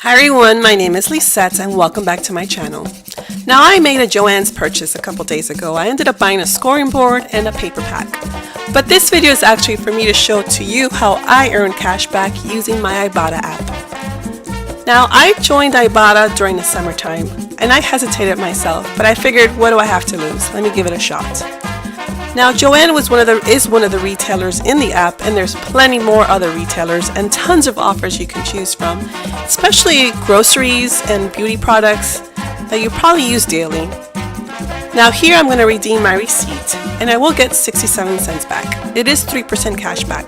Hi everyone, my name is Lisette and welcome back to my channel. Now I made a Joann's purchase a couple days ago. I ended up buying a scoring board and a paper pack. But this video is actually for me to show to you how I earn cash back using my Ibotta app. Now I joined Ibotta during the summertime and I hesitated myself, but I figured, what do I have to lose? Let me give it a shot. Now Joann is one of the retailers in the app, and there's plenty more other retailers and tons of offers you can choose from, especially groceries and beauty products that you probably use daily. Now here I'm going to redeem my receipt and I will get 67 cents back. It is 3% cash back.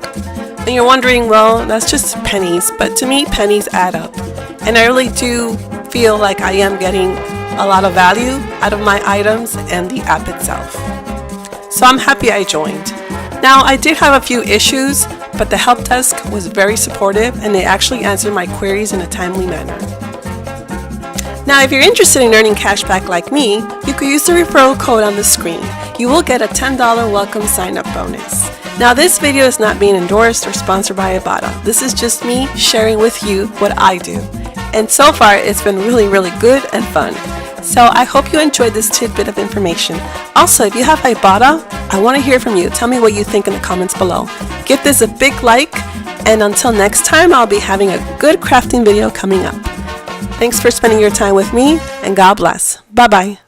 And you're wondering, well, that's just pennies, but to me pennies add up. And I really do feel like I am getting a lot of value out of my items and the app itself. So I'm happy I joined. Now I did have a few issues, but the help desk was very supportive and they actually answered my queries in a timely manner. Now if you're interested in earning cash back like me, you could use the referral code on the screen. You will get a $10 welcome sign-up bonus. Now this video is not being endorsed or sponsored by Ibotta. This is just me sharing with you what I do. And so far it's been really good and fun. So I hope you enjoyed this tidbit of information. Also, if you have Ibotta, I want to hear from you. Tell me what you think in the comments below. Give this a big like, and until next time, I'll be having a good crafting video coming up. Thanks for spending your time with me, and God bless. Bye-bye.